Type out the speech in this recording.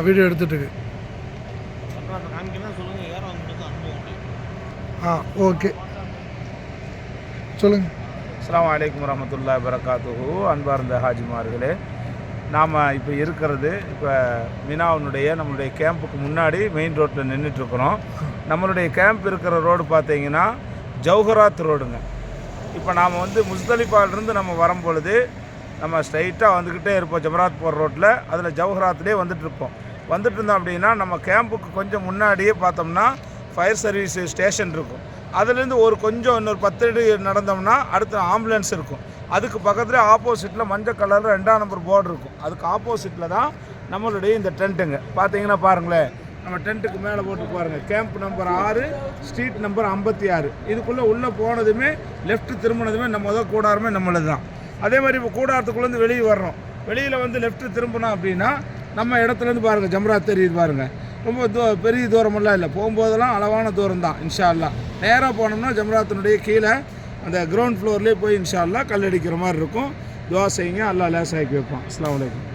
Video எடுத்துகிட்டு okay சொல்லுங்கள். அஸ்ஸலாமு அலைக்கும் வரஹ்மத்துல்லாஹி வபரகாத்துஹு. அன்பார்ந்த ஹாஜிமார்களே, நாம் இப்போ இருக்கிறது மினாவினுடைய நம்மளுடைய கேம்புக்கு முன்னாடி மெயின் ரோட்டில் நின்றுட்டுருக்குறோம். நம்மளுடைய கேம்ப் இருக்கிற ரோடு பார்த்தீங்கன்னா ஜௌஹராத் ரோடுங்க. இப்போ நாம் முஸ்தலிஃபாலிருந்து நம்ம வரும்பொழுது நம்ம ஸ்ட்ரைட்டாக வந்துக்கிட்டே இருப்போம் ஜமராத் போகிற ரோட்டில். அதில் ஜௌஹராத்லேயே வந்துட்டுருப்போம். வந்துட்டு இருந்தோம் அப்படின்னா நம்ம கேம்புக்கு கொஞ்சம் முன்னாடியே பார்த்தோம்னா ஃபயர் சர்வீஸ் ஸ்டேஷன் இருக்கும். அதுலேருந்து கொஞ்சம் இன்னொரு 10 அடி நடந்தோம்னா அடுத்த ஆம்புலன்ஸ் இருக்கும். அதுக்கு பக்கத்துலேயே ஆப்போசிட்டில் மஞ்சள் கலரில் 2ஆம் நம்பர் போர்டு இருக்கும். அதுக்கு ஆப்போசிட்டில் தான் நம்மளுடைய இந்த டென்ட்டுங்க. பார்த்தீங்கன்னா பாருங்களேன், நம்ம டென்ட்டுக்கு மேலே போட்டு பாருங்கள், கேம்ப் நம்பர் 6, ஸ்ட்ரீட் நம்பர் 56. இதுக்குள்ளே உள்ளே போனதுமே லெஃப்ட் திரும்பினதுமே நம்ம கூடாரமே நம்மளது தான். அதே மாதிரி இப்போ கூடாரத்துக்குள்ளேருந்து வெளியே வர்றோம். வெளியில் லெஃப்ட் திரும்பினோம் அப்படின்னா நம்ம இடத்துலேருந்து பாருங்கள் ஜம்ராத் தெரியுது பாருங்கள். ரொம்ப பெரிய தூரமெல்லாம் இல்லை, போகும்போதெல்லாம் அளவான தூரம் தான். இன்ஷா அல்லாஹ் நேராக போனோம்னா ஜம்ராத்தினுடைய கீழே அந்த கிரவுண்ட் ஃப்ளோர்லேயே போய் இன்ஷா அல்லாஹ் கல் அடிக்கிற மாதிரி இருக்கும். துவா செய்யுங்க, அல்லாஹ் லேசாக்கி வைப்பான். அஸ்ஸலாமு அலைக்கும்.